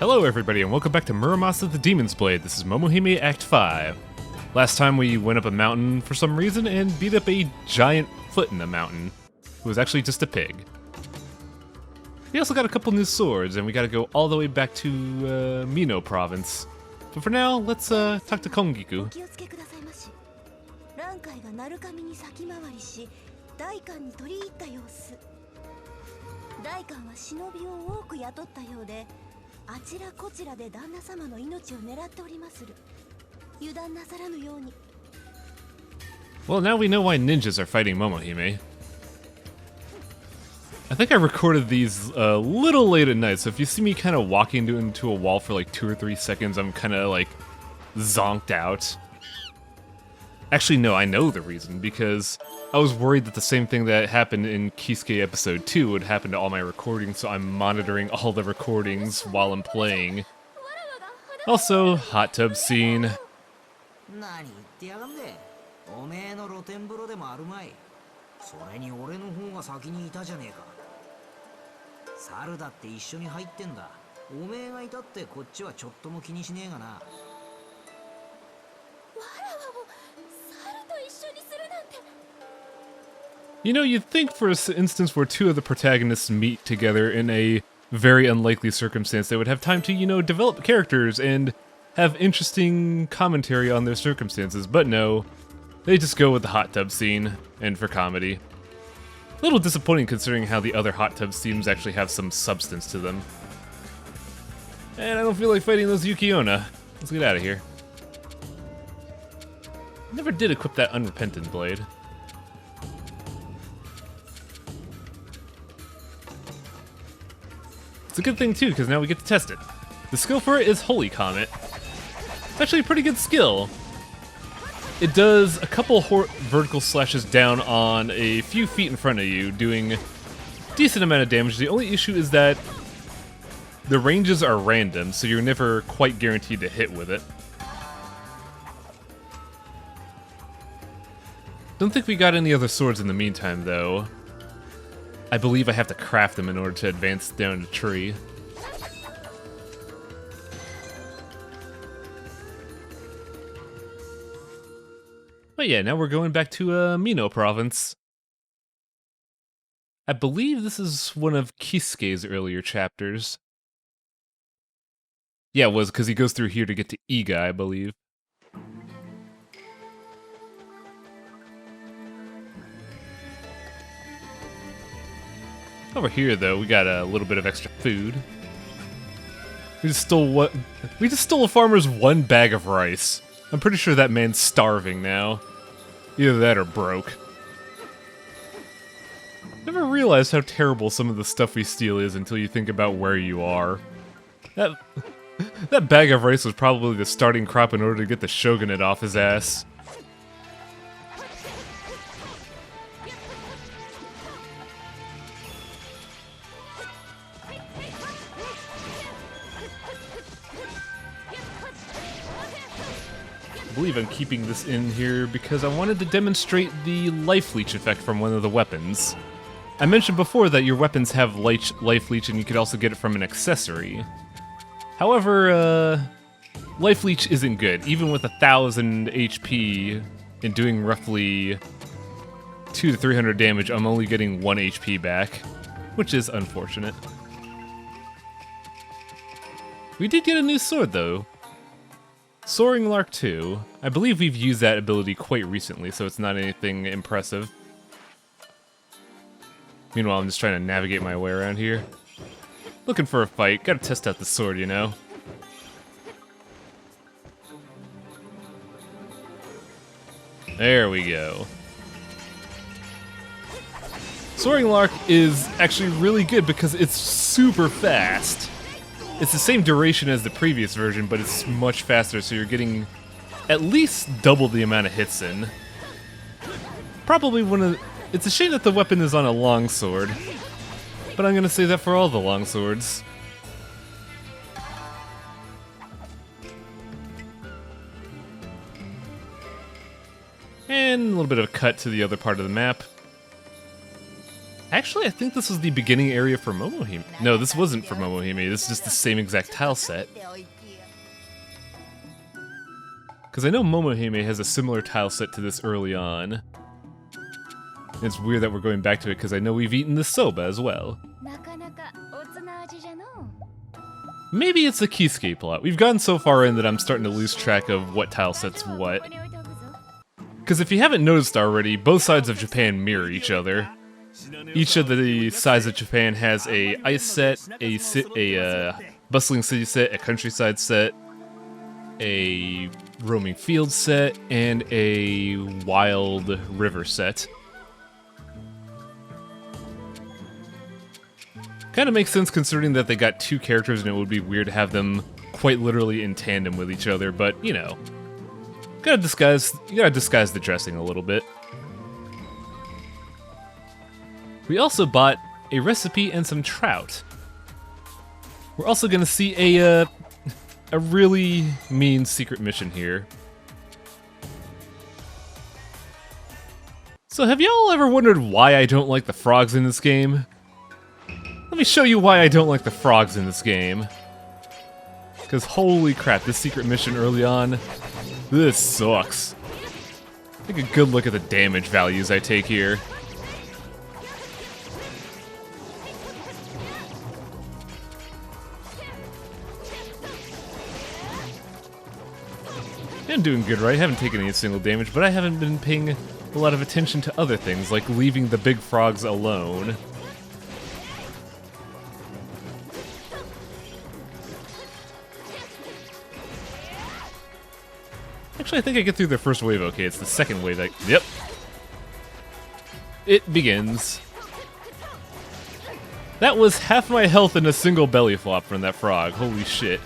Hello everybody and welcome back to Muramasa the Demon's Blade. This is Momohime Act 5. Last time we went up a mountain for some reason and beat up a giant foot in the mountain, who was actually just a pig. We also got a couple new swords and we gotta go all the way back to Mino province. But for now, let's talk to Kongiku. あちらこちらで旦那様の命を狙っておりまする。油断なさらぬように。 Well, now we know why ninjas are fighting Momohime. I think I recorded these a little late at night, so if you see me kind of walking into a wall for like 2 or 3 seconds, I'm kind of like zonked out. Actually, no, I know the reason, because I was worried that the same thing that happened in Kisuke episode 2 would happen to all my recordings, so I'm monitoring all the recordings while I'm playing. Also, hot tub scene. You know, you'd think for an instance where 2 of the protagonists meet together in a very unlikely circumstance, they would have time to, you know, develop characters and have interesting commentary on their circumstances, but no. They just go with the hot tub scene, and for comedy. A little disappointing considering how the other hot tub scenes actually have some substance to them. And I don't feel like fighting those Yukiona. Let's get out of here. Never did equip that unrepentant blade. It's a good thing too, because now we get to test it. The skill for it is Holy Comet. It's actually a pretty good skill. It does a couple vertical slashes down on a few feet in front of you, doing a decent amount of damage. The only issue is that the ranges are random, so you're never quite guaranteed to hit with it. Don't think we got any other swords in the meantime, though. I believe I have to craft them in order to advance down the tree. But yeah, now we're going back to Mino province. I believe this is one of Kisuke's earlier chapters. Yeah, it was because he goes through here to get to Iga, I believe. Over here, though, we got a little bit of extra food. We just stole a farmer's 1 bag of rice. I'm pretty sure that man's starving now. Either that or broke. Never realized how terrible some of the stuff we steal is until you think about where you are. That bag of rice was probably the starting crop in order to get the shogunate off his ass. I believe I'm keeping this in here because I wanted to demonstrate the life leech effect from one of the weapons. I mentioned before that your weapons have life leech and you could also get it from an accessory. However, life leech isn't good. Even with 1,000 HP and doing roughly 200 to 300 damage, I'm only getting 1 HP back, which is unfortunate. We did get a new sword though. Soaring Lark 2. I believe we've used that ability quite recently, so it's not anything impressive. Meanwhile, I'm just trying to navigate my way around here. Looking for a fight. Gotta test out the sword, you know? There we go. Soaring Lark is actually really good because it's super fast. It's the same duration as the previous version, but it's much faster, so you're getting at least double the amount of hits in. Probably it's a shame that the weapon is on a longsword, but I'm gonna say that for all the longswords. And a little bit of a cut to the other part of the map. I Actually, I think this was the beginning area for Momohime. No, this wasn't for Momohime. This is just the same exact tile set. Because I know Momohime has a similar tile set to this early on. And it's weird that we're going back to it because I know we've eaten the soba as well. Maybe it's a Kisuke plot. We've gotten so far in that I'm starting to lose track of what tile set's what. Because if you haven't noticed already, both sides of Japan mirror each other. Each of the sides of Japan has a ice set, a bustling city set, a countryside set, a roaming field set, and a wild river set. Kind of makes sense considering that they got two characters and it would be weird to have them quite literally in tandem with each other, but you know. You gotta disguise the dressing a little bit. We also bought a recipe and some trout. We're also gonna see a really mean secret mission here. So have y'all ever wondered why I don't like the frogs in this game? Let me show you why I don't like the frogs in this game. Because holy crap, this secret mission early on, this sucks. Take a good look at the damage values I take here. I'm doing good, right? I haven't taken any single damage, but I haven't been paying a lot of attention to other things, like leaving the big frogs alone. Actually, I think I get through the first wave okay. It's the second wave that... Yep. It begins. That was half my health in a single belly flop from that frog. Holy shit.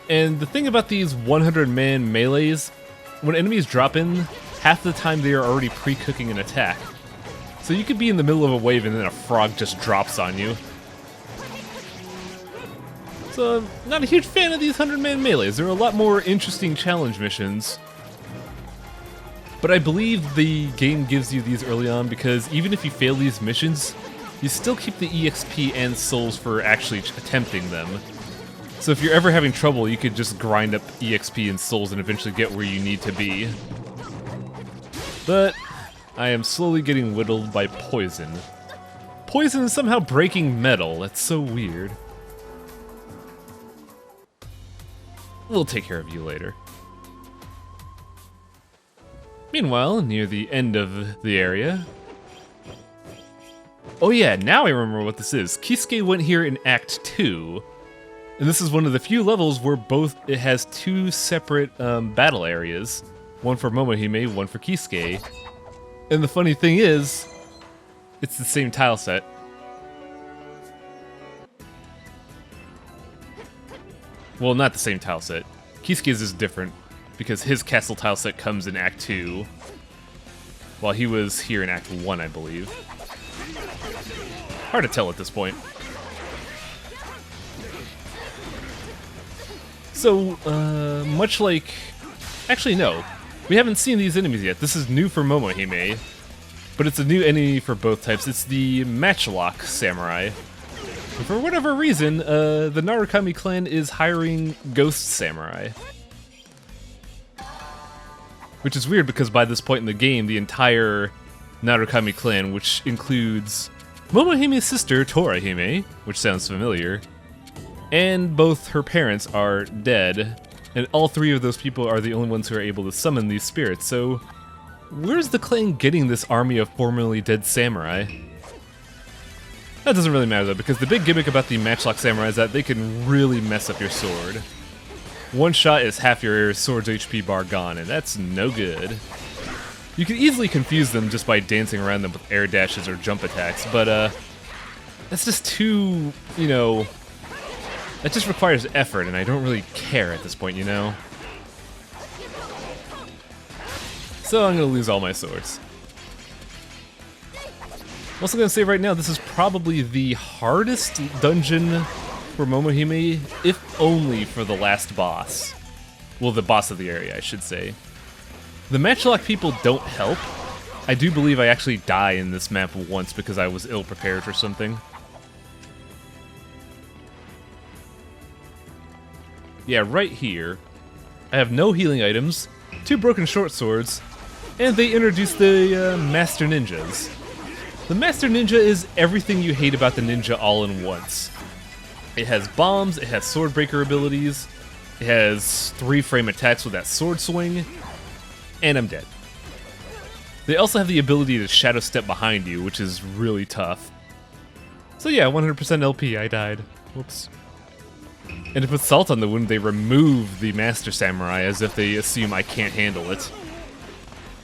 And the thing about these 100-man melees, when enemies drop in, half the time they are already pre-cooking an attack. So you could be in the middle of a wave and then a frog just drops on you. So I'm not a huge fan of these 100-man melees. There are a lot more interesting challenge missions. But I believe the game gives you these early on because even if you fail these missions, you still keep the EXP and souls for actually attempting them. So if you're ever having trouble, you could just grind up EXP and souls and eventually get where you need to be. But I am slowly getting whittled by poison. Poison is somehow breaking metal. That's so weird. We'll take care of you later. Meanwhile, near the end of the area... Oh yeah, now I remember what this is. Kisuke went here in Act 2. And this is one of the few levels where it has two separate battle areas. One for Momohime, one for Kisuke. And the funny thing is, it's the same tile set. Well, not the same tile set. Kisuke's is different, because his castle tile set comes in Act 2, while he was here in Act 1, I believe. Hard to tell at this point. So, much like... Actually, no. We haven't seen these enemies yet. This is new for Momohime, but it's a new enemy for both types. It's the Matchlock Samurai. And for whatever reason, the Narukami clan is hiring Ghost Samurai. Which is weird because by this point in the game, the entire Narukami clan, which includes Momohime's sister, Torahime, which sounds familiar, and both her parents are dead, and all three of those people are the only ones who are able to summon these spirits, so where's the clan getting this army of formerly dead samurai? That doesn't really matter though, because the big gimmick about the Matchlock Samurai is that they can really mess up your sword. One shot is half your sword's HP bar gone, and that's no good. You can easily confuse them just by dancing around them with air dashes or jump attacks, but that's just too, you know, that just requires effort, and I don't really care at this point, you know? So I'm gonna lose all my swords. I'm also gonna say right now, this is probably the hardest dungeon for Momohime, if only for the last boss. Well, the boss of the area, I should say. The Matchlock people don't help, I do believe I actually die in this map once because I was ill-prepared for something. Yeah, right here. I have no healing items, 2 broken short swords, and they introduced the Master Ninjas. The Master Ninja is everything you hate about the ninja all in once. It has bombs, it has sword breaker abilities, it has 3-frame attacks with that sword swing, and I'm dead. They also have the ability to shadow step behind you, which is really tough. So yeah, 100% LP, I died. Whoops. And to put salt on the wound, they remove the Master Samurai as if they assume I can't handle it.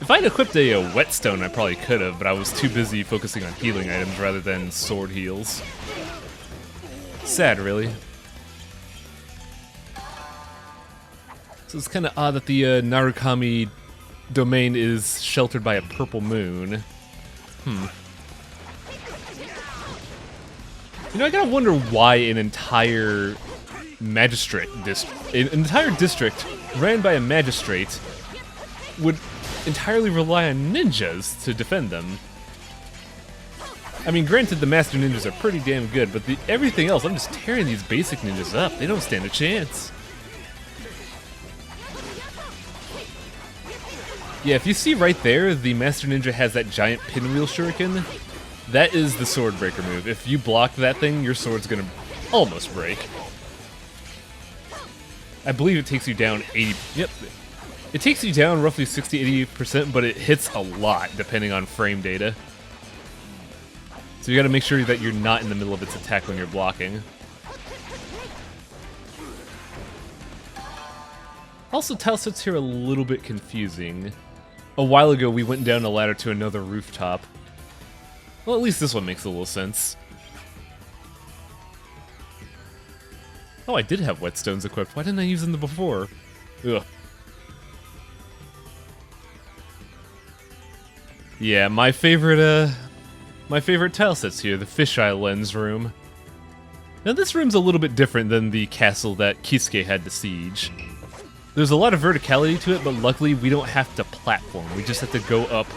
If I'd equipped a whetstone, I probably could have, but I was too busy focusing on healing items rather than sword heals. Sad, really. So it's kind of odd that the Narukami domain is sheltered by a purple moon. You know, I gotta wonder why an entire district ran by a magistrate would entirely rely on ninjas to defend them. I mean, granted, the Master Ninjas are pretty damn good, but everything else, I'm just tearing these basic ninjas up. They don't stand a chance. Yeah, if you see right there, the Master Ninja has that giant pinwheel shuriken. That is the sword breaker move. If you block that thing, your sword's gonna almost break. I believe it takes you down 80... Yep. It takes you down roughly 60-80%, but it hits a lot depending on frame data. So you gotta make sure that you're not in the middle of its attack when you're blocking. Also, tile sets here are a little bit confusing. A while ago, we went down a ladder to another rooftop. Well, at least this one makes a little sense. Oh, I did have whetstones equipped. Why didn't I use them before? Ugh. Yeah, my favorite tile sets here, the fisheye lens room. Now this room's a little bit different than the castle that Kisuke had to siege. There's a lot of verticality to it, but luckily we don't have to platform. We just have to go up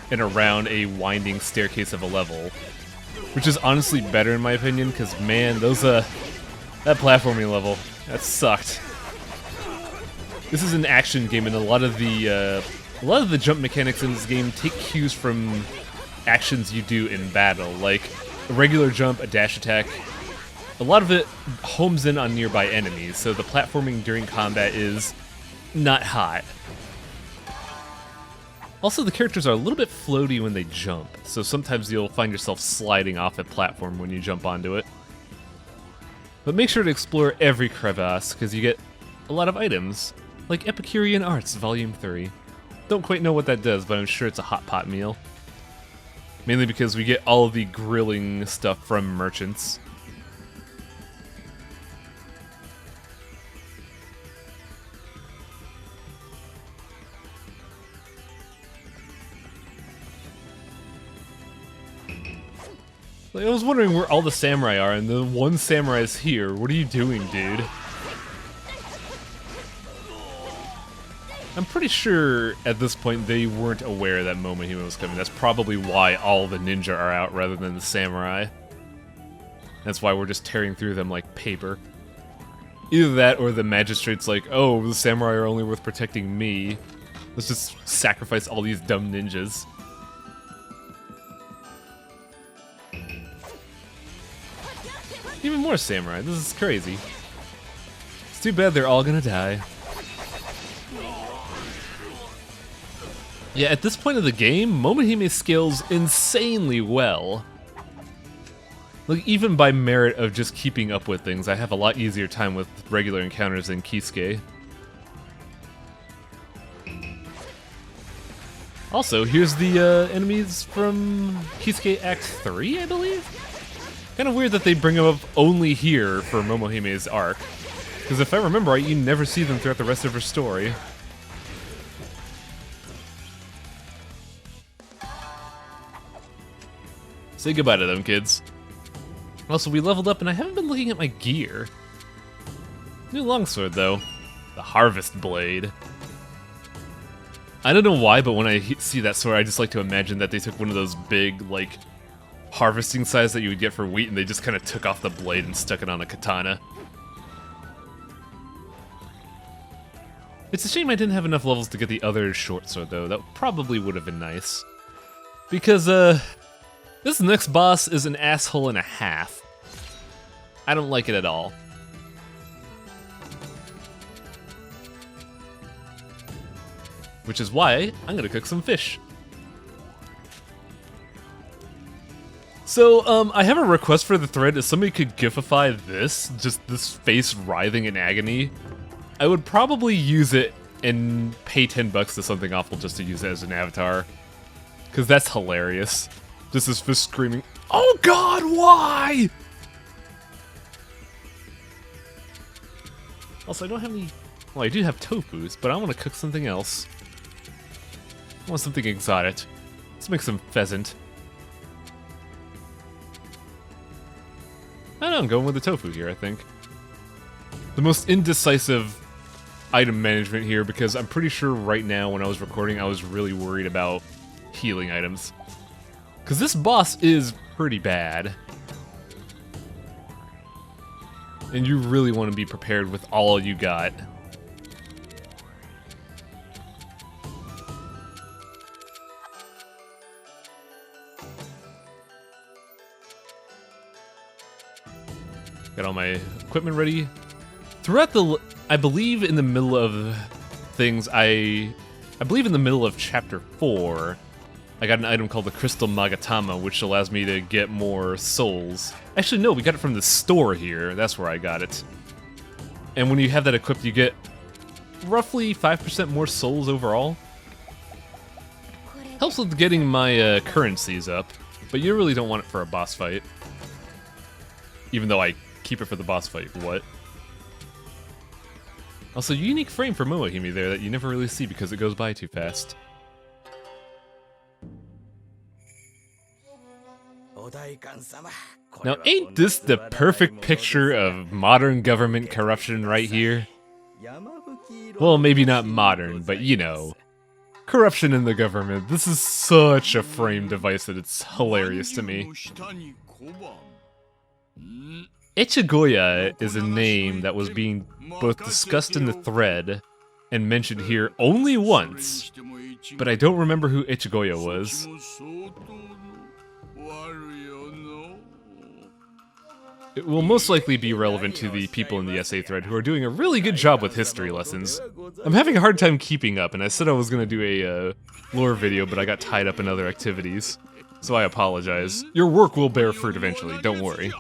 and around a winding staircase of a level. Which is honestly better in my opinion, because man, that platforming level, that sucked. This is an action game, and a lot of the jump mechanics in this game take cues from actions you do in battle, like a regular jump, a dash attack. A lot of it homes in on nearby enemies, so the platforming during combat is not hot. Also, the characters are a little bit floaty when they jump, so sometimes you'll find yourself sliding off a platform when you jump onto it. But make sure to explore every crevasse, because you get a lot of items, like Epicurean Arts Volume 3. Don't quite know what that does, but I'm sure it's a hot pot meal. Mainly because we get all of the grilling stuff from merchants. Like, I was wondering where all the samurai are, and the one samurai is here. What are you doing, dude? I'm pretty sure at this point they weren't aware that Momohime was coming. That's probably why all the ninja are out rather than the samurai. That's why we're just tearing through them like paper. Either that or the magistrate's like, oh, the samurai are only worth protecting me. Let's just sacrifice all these dumb ninjas. Even more samurai. This is crazy. It's too bad they're all gonna die. Yeah, at this point of the game, Momohime scales insanely well. Like, even by merit of just keeping up with things, I have a lot easier time with regular encounters than Kisuke. Also, here's the enemies from Kisuke Act 3, I believe? Kind of weird that they bring them up only here for Momohime's arc. Because if I remember right, you never see them throughout the rest of her story. Say goodbye to them, kids. Also, we leveled up, and I haven't been looking at my gear. New longsword, though. The Harvest Blade. I don't know why, but when I see that sword, I just like to imagine that they took one of those big, like, harvesting size that you would get for wheat, and they just kind of took off the blade and stuck it on a katana. It's a shame I didn't have enough levels to get the other short sword, though. That probably would have been nice. Because, this next boss is an asshole and a half. I don't like it at all. Which is why I'm gonna cook some fish. So, I have a request for the thread. If somebody could gifify this, just this face writhing in agony, I would probably use it and pay $10 to something awful just to use it as an avatar. Because that's hilarious. Just this fish screaming, "Oh God, why?" Also, I don't have any... Well, I do have tofus, but I want to cook something else. I want something exotic. Let's make some pheasant. I don't know, I'm going with the tofu here, I think. The most indecisive item management here, because I'm pretty sure right now when I was recording, I was really worried about healing items. Because this boss is pretty bad. And you really want to be prepared with all you got. Got all my equipment ready. Throughout the... I believe in the middle of things, I believe in the middle of Chapter 4, I got an item called the Crystal Magatama, which allows me to get more souls. Actually, no, we got it from the store here. That's where I got it. And when you have that equipped, you get roughly 5% more souls overall. Helps with getting my currencies up, but you really don't want it for a boss fight. Even though I keep it for the boss fight, what? Also, unique frame for Momohime there that you never really see because it goes by too fast. Now, ain't this the perfect picture of modern government corruption right here? Well, maybe not modern, but you know. Corruption in the government. This is such a frame device that it's hilarious to me. Ichigoya is a name that was being both discussed in the thread and mentioned here only once, but I don't remember who Ichigoya was. It will most likely be relevant to the people in the essay thread who are doing a really good job with history lessons. I'm having a hard time keeping up, and I said I was going to do a lore video, but I got tied up in other activities, so I apologize. Your work will bear fruit eventually, don't worry.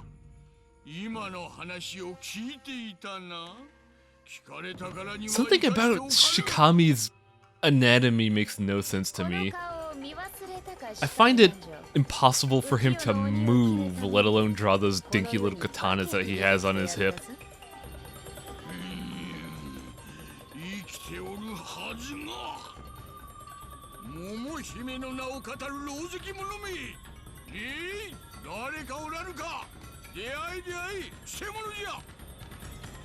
Something about Shikami's anatomy makes no sense to me. I find it impossible for him to move, let alone draw those dinky little katanas that he has on his hip.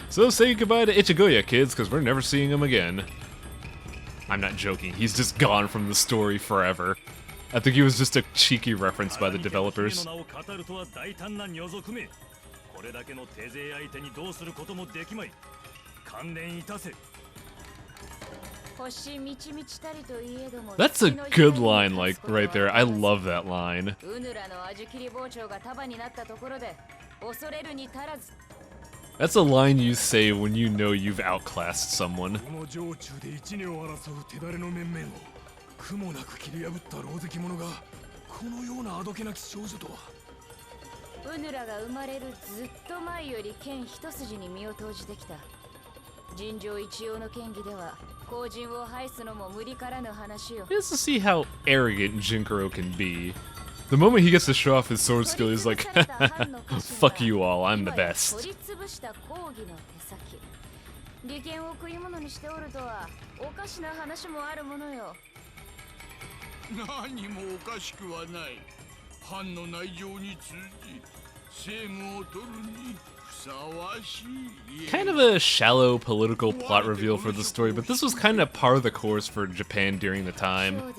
So say goodbye to Ichigoya, kids, because we're never seeing him again. I'm not joking, he's just gone from the story forever. I think he was just a cheeky reference by the developers. That's a good line, like, right there. I love that line. That's a line you say when you know you've outclassed someone. Just to see how arrogant Jinkaro can be. The moment he gets to show off his sword skill, he's like, fuck you all, I'm the best. Kind of a shallow political plot reveal for the story, but this was kind of par the course for Japan during the time.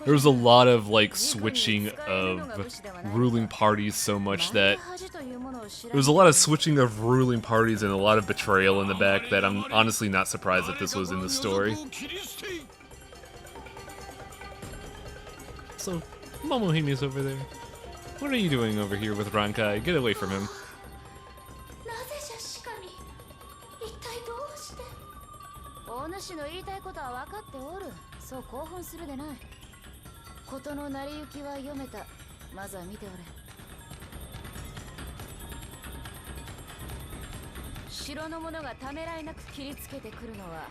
There was a lot of like switching of ruling parties so much that there was a lot of switching of ruling parties and a lot of betrayal in the back that I'm honestly not surprised that this was in the story. So, Momohime's over there. What are you doing over here with Rankai? Get away from him. お主の言いたいことは分かっておる。そう興奮するでない。事の成り行きは読めた。まずは見ておれ。城の者がためらいなく切りつけてくるのは、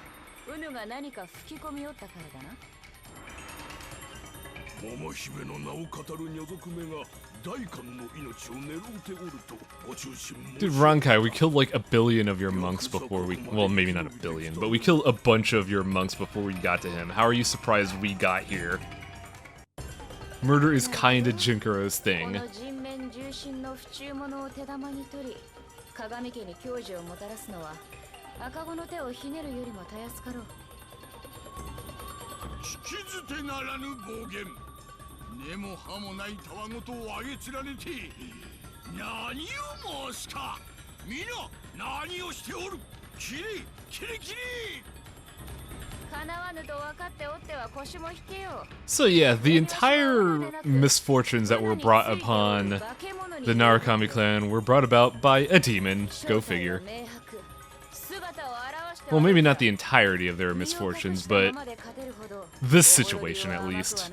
ウヌが何か吹き込みおったからだな。桃姫の名を語る女族めが大官の命を狙うておるとご中心も。 Dude, Rankai, we killed like a billion of your monks before we... Well, maybe not a billion, but we killed a bunch of your monks before we got to him. How are you surprised we got here? Murder is kinda Jinkaro's thing. 鏡家に教授をもたらすのは赤子の手をひねるよりもたやすかろう。聞き捨てならぬ暴言。根も葉もないたわごとをあげつられて何を申すか。みんな何をしておる。きれきれきれ。叶わぬと分かっておっては腰も引けよ。 So yeah, the entire misfortunes that were brought upon the Narukami clan were brought about by a demon. Go figure. Well, maybe not the entirety of their misfortunes, but this situation at least.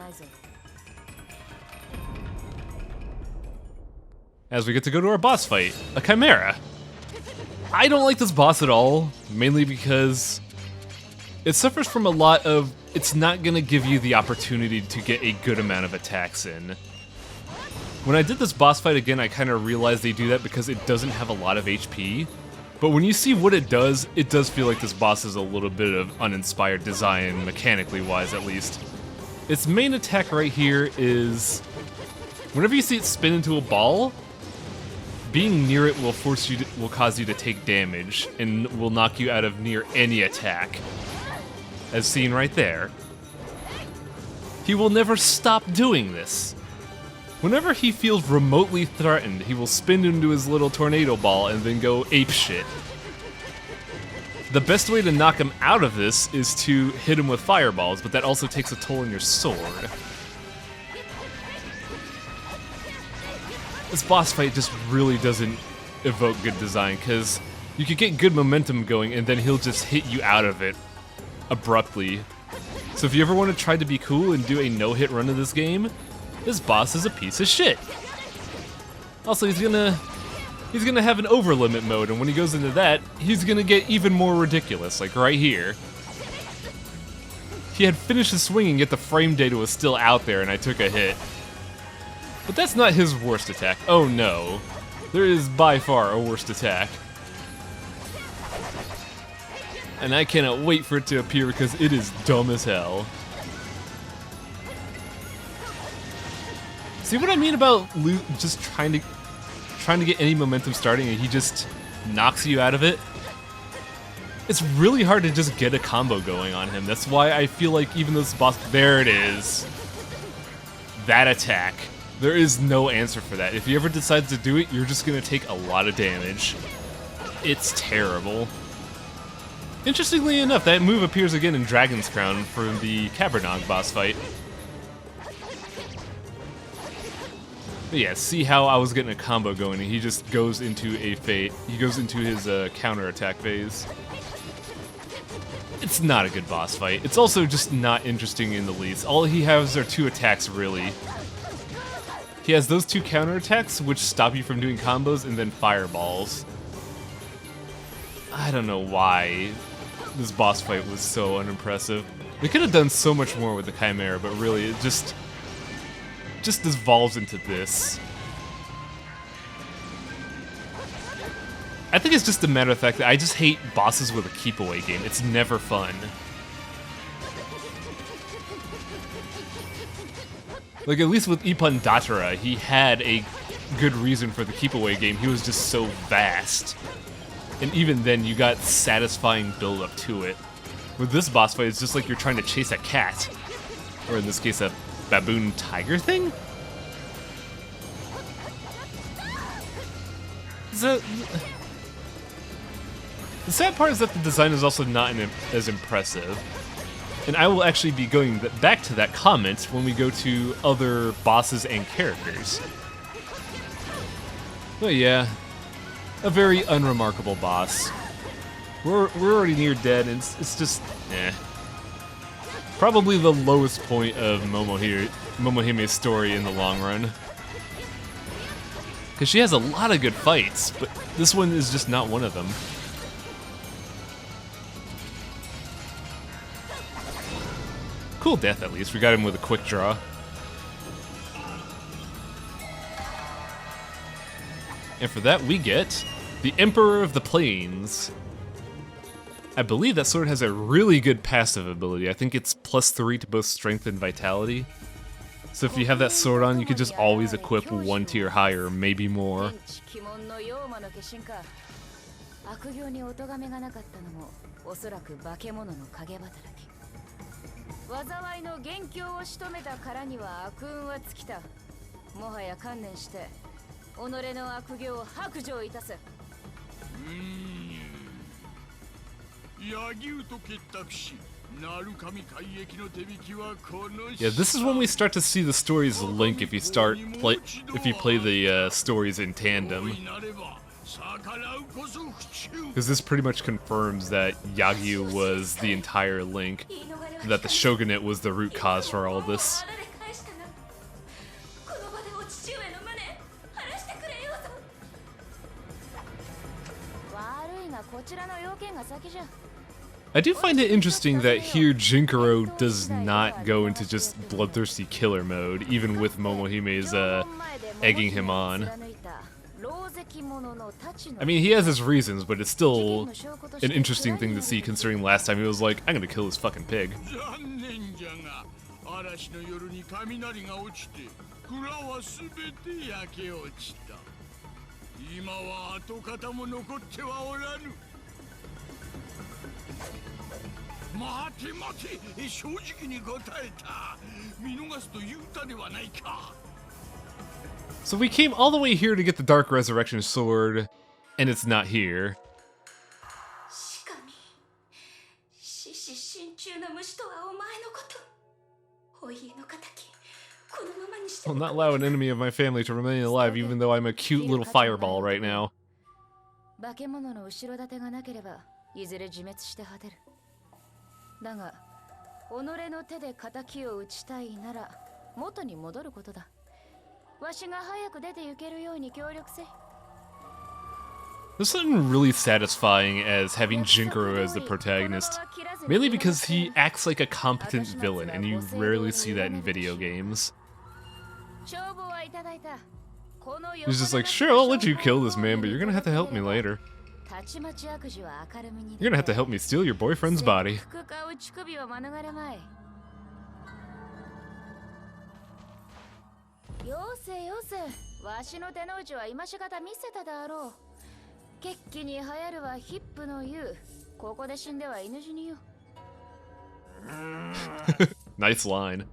As we get to go to our boss fight, a Chimera. I don't like this boss at all, mainly because it suffers from a lot of, it's not gonna give you the opportunity to get a good amount of attacks in. When I did this boss fight again, I kind of realized they do that because it doesn't have a lot of HP. But when you see what it does feel like this boss is a little bit of uninspired design, mechanically wise at least. Its main attack right here is, whenever you see it spin into a ball, being near it will cause you to take damage and will knock you out of near any attack. As seen right there. He will never stop doing this. Whenever he feels remotely threatened, he will spin into his little tornado ball and then go apeshit. The best way to knock him out of this is to hit him with fireballs, but that also takes a toll on your sword. This boss fight just really doesn't evoke good design, because you could get good momentum going and then he'll just hit you out of it abruptly. So if you ever want to try to be cool and do a no-hit run of this game, this boss is a piece of shit. Also, he's gonna have an over-limit mode, and when he goes into that, he's gonna get even more ridiculous, like right here. He had finished his swinging, yet the frame data was still out there, and I took a hit. But that's not his worst attack. Oh no. There is by far a worst attack. And I cannot wait for it to appear because it is dumb as hell. See what I mean about just trying to get any momentum starting and he just knocks you out of it? It's really hard to just get a combo going on him. That's why I feel like even though this boss... There it is. That attack. There is no answer for that. If he ever decides to do it, you're just going to take a lot of damage. It's terrible. Interestingly enough, that move appears again in Dragon's Crown from the Cabernog boss fight. But yeah, see how I was getting a combo going and he just goes into a he goes into his counter-attack phase. It's not a good boss fight. It's also just not interesting in the least. All he has are two attacks, really. He has those two counterattacks, which stop you from doing combos, and then fireballs. I don't know why this boss fight was so unimpressive. They could have done so much more with the Chimera, but really, it just devolves into this. I think it's just a matter of fact that I just hate bosses with a keep-away game. It's never fun. Like, at least with Ippon Datara, he had a good reason for the keep away game. He was just so vast. And even then, you got satisfying build-up to it. With this boss fight, it's just like you're trying to chase a cat. Or in this case, a baboon tiger thing? The sad part is that the design is also not as impressive. And I will actually be going back to that comment when we go to other bosses and characters. But yeah, a very unremarkable boss. We're already near dead, and it's just, eh. Probably the lowest point of Momohime's story in the long run. Because she has a lot of good fights, but this one is just not one of them. Cool death, at least. We got him with a quick draw. And for that, we get the Emperor of the Plains. I believe that sword has a really good passive ability. I think it's +3 to both strength and vitality. So if you have that sword on, you could just always equip 1 tier higher, maybe more. Yeah, this is when we start to see the stories link if you play the stories in tandem. Because this pretty much confirms that Yagyu was the entire link, that the shogunate was the root cause for all this. I do find it interesting that here Jinkaro does not go into just bloodthirsty killer mode, even with Momohime's egging him on. I mean, he has his reasons, but it's still an interesting thing to see considering last time he was like, I'm gonna kill this fucking pig. So we came all the way here to get the Dark Resurrection Sword, and it's not here. I'll not allow an enemy of my family to remain alive, even though I'm a cute little fireball right now. There's something really satisfying as having Jinkaro as the protagonist, mainly because he acts like a competent villain, and you rarely see that in video games. He's just like, sure, I'll let you kill this man, but you're gonna have to help me later. You're gonna have to help me steal your boyfriend's body. Nice line.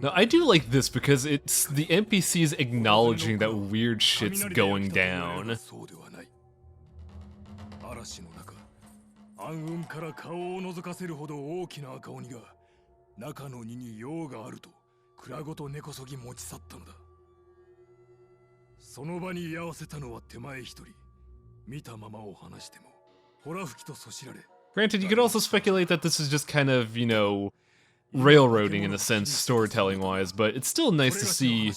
Now, I do like this because it's the NPCs acknowledging that weird shit's going down. Granted, you could also speculate that this is just kind of, you know, railroading in a sense, storytelling-wise, but it's still nice to see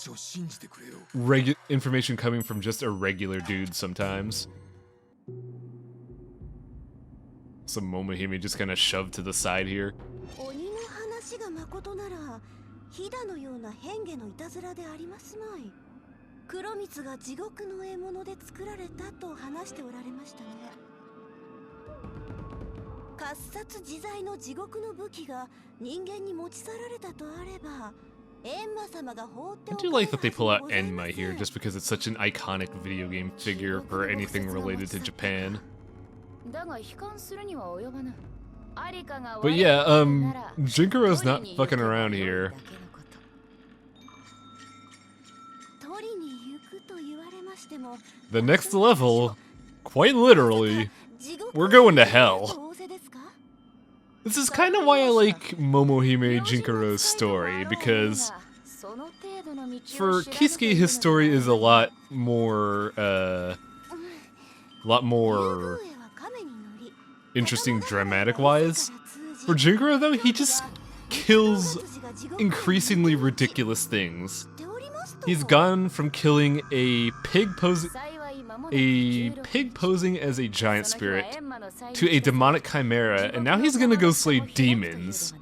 information coming from just a regular dude sometimes. Some Momohime just kind of shoved to the side here. I do like that they pull out Enma here, just because it's such an iconic video game figure for anything related to Japan. But yeah, Jinkuro's not fucking around here. The next level, quite literally, we're going to hell. This is kind of why I like Momohime Jinkuro's story, because for Kisuke, his story is a lot more interesting dramatic-wise. For Jinkuro, though, he just kills increasingly ridiculous things. He's gone from killing a pig posing as a giant spirit to a demonic chimera, and now he's gonna go slay demons.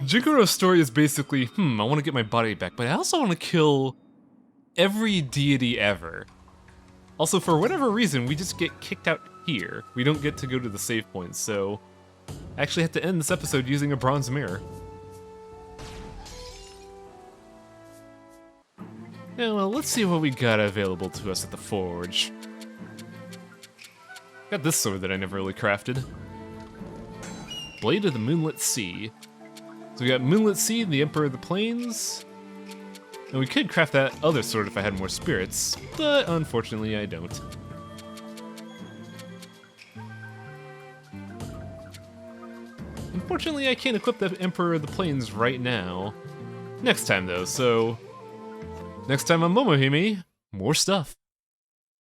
Jinkuro's story is basically, I want to get my body back, but I also want to kill every deity ever. Also, for whatever reason, we just get kicked out here. We don't get to go to the save points, so I actually have to end this episode using a bronze mirror. Yeah, well, let's see what we got available to us at the forge. Got this sword that I never really crafted. Blade of the Moonlit Sea. So we got Moonlit Sea, the Emperor of the Plains. And we could craft that other sword if I had more spirits, but unfortunately I don't. Unfortunately, I can't equip the Emperor of the Plains right now. Next time, though, so... Next time on Momohime, more stuff.